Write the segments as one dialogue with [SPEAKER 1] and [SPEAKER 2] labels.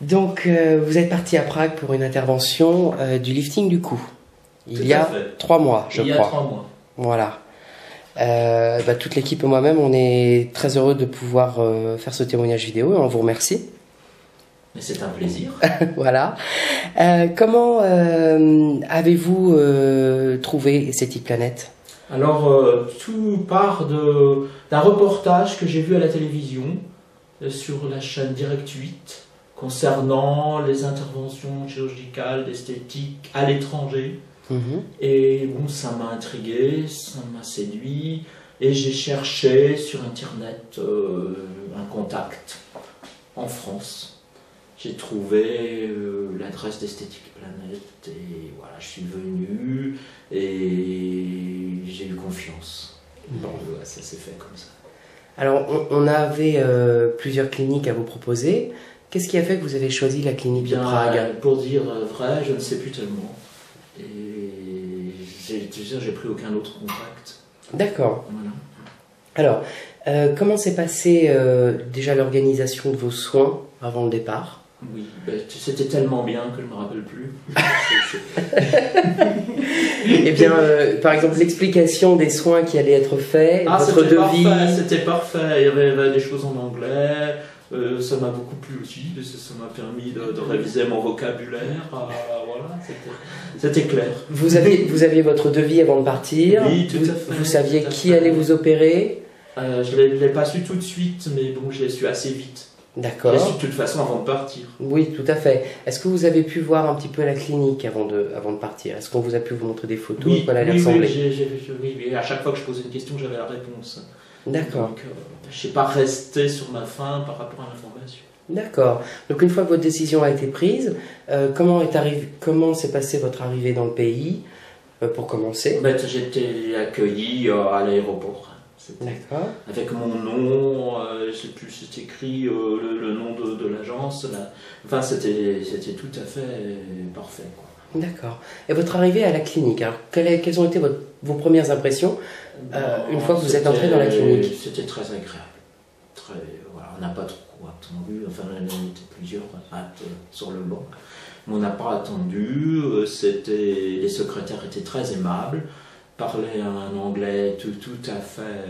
[SPEAKER 1] Donc, vous êtes parti à Prague pour une intervention du lifting du cou. Il y a 3 mois, je crois.
[SPEAKER 2] Il y a 3 mois.
[SPEAKER 1] Voilà. Toute l'équipe et moi-même, on est très heureux de pouvoir faire ce témoignage vidéo et on vous remercie.
[SPEAKER 2] Mais c'est un plaisir.
[SPEAKER 1] Voilà. Comment avez-vous trouvé Cityplanet?
[SPEAKER 2] Alors, tout part d'un reportage que j'ai vu à la télévision sur la chaîne Direct 8 concernant les interventions chirurgicales, esthétiques à l'étranger. Et bon, ça m'a intrigué, ça m'a séduit, et j'ai cherché sur internet un contact en France. J'ai trouvé l'adresse d'Esthétique Planet, et voilà, je suis venu et j'ai eu confiance. Bon, ça s'est fait comme ça.
[SPEAKER 1] Alors, on avait plusieurs cliniques à vous proposer. Qu'est-ce qui a fait que vous avez choisi la clinique de Prague?
[SPEAKER 2] Pour dire vrai, je ne sais plus tellement. Et j'ai pris aucun autre contact.
[SPEAKER 1] D'accord.
[SPEAKER 2] Voilà.
[SPEAKER 1] Alors, comment s'est passée déjà l'organisation de vos soins avant le départ?
[SPEAKER 2] Oui, c'était tellement bien que je ne me rappelle plus.
[SPEAKER 1] Eh bien, par exemple, l'explication des soins qui allaient être faits, votre devis.
[SPEAKER 2] C'était parfait, il y avait des choses en anglais. Ça m'a beaucoup plu aussi, parce que ça m'a permis de réviser mon vocabulaire. Voilà, c'était clair.
[SPEAKER 1] Vous aviez votre devis avant de partir.
[SPEAKER 2] Oui, tout à fait.
[SPEAKER 1] Vous saviez qui allait vous opérer.
[SPEAKER 2] Je ne l'ai pas su tout de suite, mais bon, je l'ai su assez vite.
[SPEAKER 1] D'accord.
[SPEAKER 2] Je l'ai su de toute façon avant de partir.
[SPEAKER 1] Oui, tout à fait. Est-ce que vous avez pu voir un petit peu la clinique avant de partir? Est-ce qu'on vous a pu vous montrer des photos?
[SPEAKER 2] Oui,
[SPEAKER 1] quoi elle allait ressembler?
[SPEAKER 2] Oui, à chaque fois que je posais une question, j'avais la réponse.
[SPEAKER 1] D'accord.
[SPEAKER 2] Donc, je ne suis pas resté sur ma faim par rapport à l'information.
[SPEAKER 1] D'accord. Donc, une fois que votre décision a été prise, comment s'est passée votre arrivée dans le pays, pour commencer?
[SPEAKER 2] J'ai été accueilli à l'aéroport.
[SPEAKER 1] D'accord.
[SPEAKER 2] Avec mon nom, c'est écrit le nom de l'agence. Enfin, c'était tout à fait parfait, quoi.
[SPEAKER 1] D'accord. Et votre arrivée à la clinique, alors quelles ont été vos premières impressions une fois que vous êtes entré dans la clinique?
[SPEAKER 2] C'était très agréable. Voilà, on n'a pas trop attendu. Enfin, on était plusieurs sur le banc. Mais on n'a pas attendu. Les secrétaires étaient très aimables. Parlaient un anglais tout à fait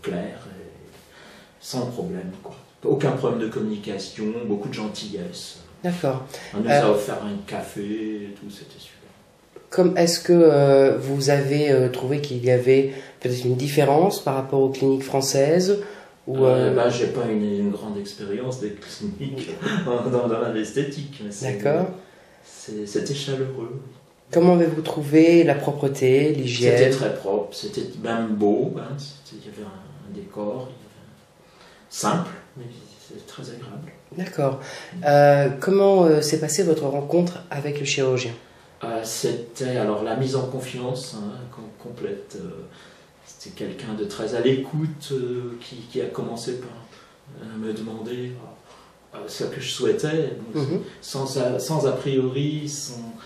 [SPEAKER 2] clair, et sans problème, quoi. Aucun problème de communication, beaucoup de gentillesse.
[SPEAKER 1] D'accord.
[SPEAKER 2] On nous a offert un café et tout, c'était super.
[SPEAKER 1] Est-ce que vous avez trouvé qu'il y avait peut-être une différence par rapport aux cliniques françaises
[SPEAKER 2] j'ai pas une grande expérience des cliniques dans l'esthétique.
[SPEAKER 1] D'accord.
[SPEAKER 2] C'était chaleureux.
[SPEAKER 1] Comment avez-vous trouvé la propreté, l'hygiène?
[SPEAKER 2] C'était très propre, c'était même beau, hein. Il y avait un décor, simple, mais c'était très agréable.
[SPEAKER 1] D'accord. Comment s'est passée votre rencontre avec le chirurgien?
[SPEAKER 2] C'était alors la mise en confiance, hein, complète. C'était quelqu'un de très à l'écoute qui a commencé par me demander ce que je souhaitais, sans a priori,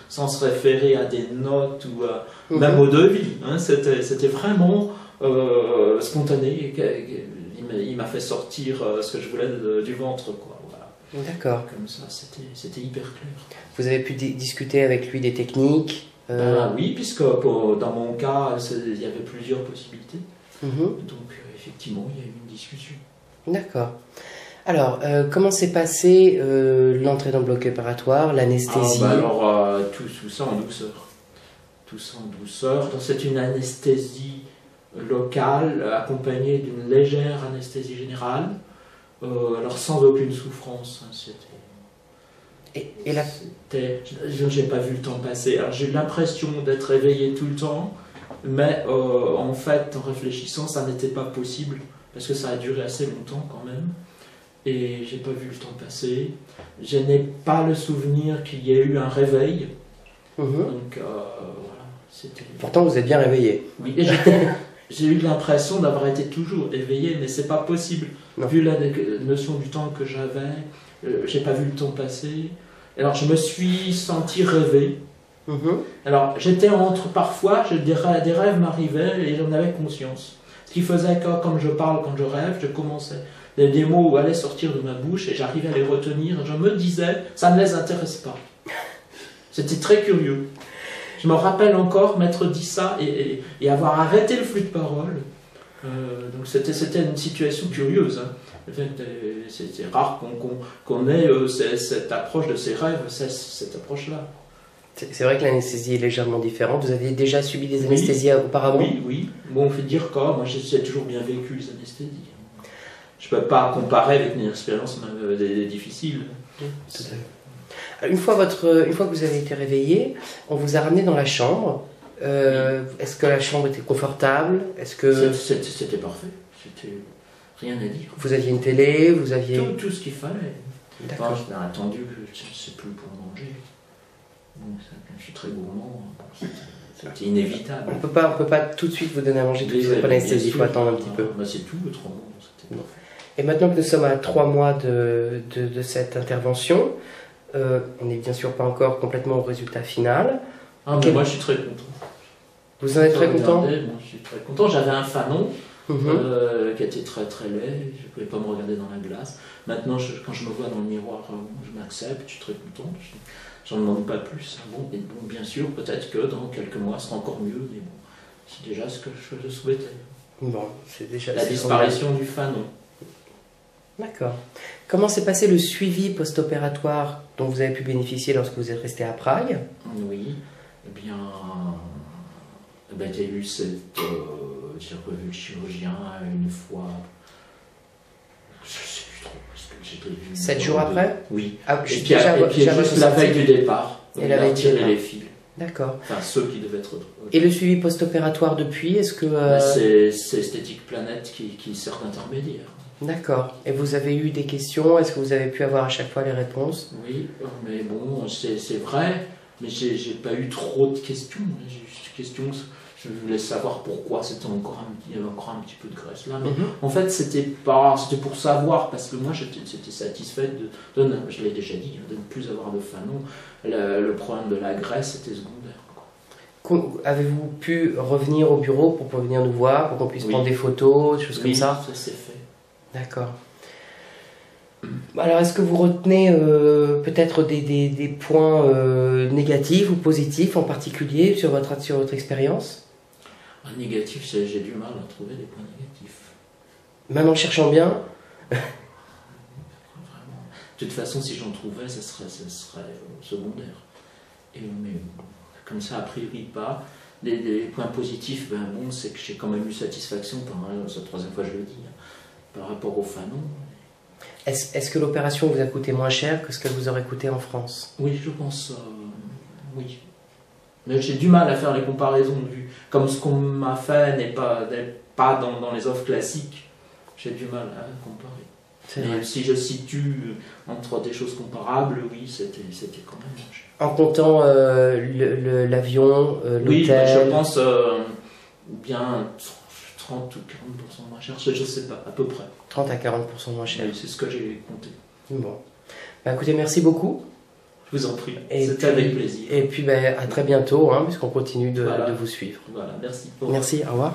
[SPEAKER 2] sans se référer à des notes ou même au devis. Hein, c'était vraiment spontané. Il m'a fait sortir ce que je voulais du ventre, quoi. Voilà.
[SPEAKER 1] D'accord.
[SPEAKER 2] Comme ça, c'était hyper clair.
[SPEAKER 1] Vous avez pu discuter avec lui des techniques?
[SPEAKER 2] Oui, puisque dans mon cas, il y avait plusieurs possibilités. Donc, effectivement, il y a eu une discussion.
[SPEAKER 1] D'accord. Alors, comment s'est passée l'entrée dans le bloc opératoire, l'anesthésie?
[SPEAKER 2] Tout ça en douceur. Tout ça en douceur. C'est une anesthésie locale accompagnée d'une légère anesthésie générale. Alors sans aucune souffrance. Je n'ai pas vu le temps passer. Alors j'ai eu l'impression d'être réveillé tout le temps, mais en fait, en réfléchissant, ça n'était pas possible parce que ça a duré assez longtemps quand même. Et j'ai pas vu le temps passer. Je n'ai pas le souvenir qu'il y ait eu un réveil. Donc voilà.
[SPEAKER 1] Pourtant, vous êtes bien réveillé.
[SPEAKER 2] Oui, et j'ai eu l'impression d'avoir été toujours éveillé, mais c'est pas possible.
[SPEAKER 1] Non.
[SPEAKER 2] Vu la notion du temps que j'avais, j'ai pas vu le temps passer. Alors je me suis senti rêver. Alors j'étais parfois, je dirais, des rêves m'arrivaient et j'en avais conscience. Ce qui faisait que quand je parle, quand je rêve, je commençais des mots allaient sortir de ma bouche et j'arrivais à les retenir. Je me disais, ça ne les intéresse pas. C'était très curieux. Je me rappelle encore m'être dit ça et avoir arrêté le flux de parole. Donc c'était une situation curieuse. Hein. C'est rare qu'on ait cette approche de ses rêves, cette approche-là.
[SPEAKER 1] C'est vrai que l'anesthésie est légèrement différente. Vous aviez déjà subi des anesthésies auparavant?
[SPEAKER 2] Oui. Bon, on fait dire quoi, moi j'ai toujours bien vécu les anesthésies. Je ne peux pas comparer avec une expérience difficile.
[SPEAKER 1] Tout à fait. Une fois que vous avez été réveillé, on vous a ramené dans la chambre. Est-ce que la chambre était confortable?
[SPEAKER 2] C'était parfait. C'était rien à dire.
[SPEAKER 1] Vous aviez une télé, vous aviez...
[SPEAKER 2] Tout ce qu'il fallait.
[SPEAKER 1] D'accord.
[SPEAKER 2] J'ai attendu que je ne sais plus pour manger. Bon, je suis très gourmand. C'était inévitable.
[SPEAKER 1] On peut pas tout de suite vous donner à manger tout de suite après l'anesthésie. Il faut attendre un petit peu.
[SPEAKER 2] C'est tout, autrement.
[SPEAKER 1] Et maintenant que nous sommes à 3 mois de cette intervention, on n'est bien sûr pas encore complètement au résultat final.
[SPEAKER 2] Mais moi je suis très content.
[SPEAKER 1] Vous en êtes très content?
[SPEAKER 2] Moi je suis très content. J'avais un fanon qui était très très laid. Je ne pouvais pas me regarder dans la glace. Maintenant, quand je me vois dans le miroir, je m'accepte, je suis très content. J'en demande pas plus. Bon, et donc bien sûr, peut-être que dans quelques mois, ce sera encore mieux. Mais bon, c'est déjà ce que je souhaitais.
[SPEAKER 1] Bon, c'est déjà
[SPEAKER 2] la disparition du fanon.
[SPEAKER 1] D'accord. Comment s'est passé le suivi post-opératoire dont vous avez pu bénéficier lorsque vous êtes resté à Prague?
[SPEAKER 2] Oui, eh bien, j'ai eu j'ai revu le chirurgien une fois, je ne sais plus trop, parce que j'étais vu...
[SPEAKER 1] 7 jours après?
[SPEAKER 2] Oui.
[SPEAKER 1] Ah,
[SPEAKER 2] et puis juste la veille du départ,
[SPEAKER 1] et la veille
[SPEAKER 2] tirer les fils.
[SPEAKER 1] D'accord.
[SPEAKER 2] Enfin, ceux qui devaient être...
[SPEAKER 1] Et le suivi post-opératoire depuis, est-ce que...
[SPEAKER 2] C'est Esthétique Planète qui sert d'intermédiaire.
[SPEAKER 1] D'accord. Et vous avez eu des questions? Est-ce que vous avez pu avoir à chaque fois les réponses?
[SPEAKER 2] Oui, mais bon, c'est vrai, mais j'ai pas eu trop de questions. J'ai eu des questions, je voulais savoir pourquoi il y avait encore un petit peu de graisse là. Mais en fait, c'était pour savoir, parce que moi j'étais satisfait je l'ai déjà dit, de ne plus avoir de fanon. Le problème de la graisse était secondaire.
[SPEAKER 1] Avez-vous pu revenir au bureau pour venir nous voir, pour qu'on puisse prendre des photos, des choses comme ça?
[SPEAKER 2] Ça s'est fait.
[SPEAKER 1] D'accord. Alors, est-ce que vous retenez peut-être des points négatifs ou positifs en particulier sur votre expérience?
[SPEAKER 2] Négatif, j'ai du mal à trouver des points négatifs.
[SPEAKER 1] Même en cherchant bien?
[SPEAKER 2] Vraiment. De toute façon, si j'en trouvais, ce serait secondaire. Mais comme ça, a priori pas. Les points positifs, c'est que j'ai quand même eu satisfaction, c'est la troisième fois que je le dis, par rapport au fanon.
[SPEAKER 1] Est-ce que l'opération vous a coûté moins cher que ce qu'elle vous aurait coûté en France?
[SPEAKER 2] Oui, je pense, oui. Mais j'ai du mal à faire les comparaisons, comme ce qu'on m'a fait n'est pas dans les offres classiques, j'ai du mal à comparer. Mais si je situe entre des choses comparables, oui, c'était quand même moins cher.
[SPEAKER 1] En comptant l'avion, l'hôtel...
[SPEAKER 2] Oui, je pense bien 30 ou 40% moins cher, je ne sais pas, à peu près.
[SPEAKER 1] 30 à 40% moins cher.
[SPEAKER 2] Oui, c'est ce que j'ai compté.
[SPEAKER 1] Bon. Écoutez, merci beaucoup.
[SPEAKER 2] Je vous en prie, c'était avec plaisir.
[SPEAKER 1] Et puis à très bientôt, puisqu'on continue de vous suivre.
[SPEAKER 2] Voilà, merci.
[SPEAKER 1] Merci, au revoir.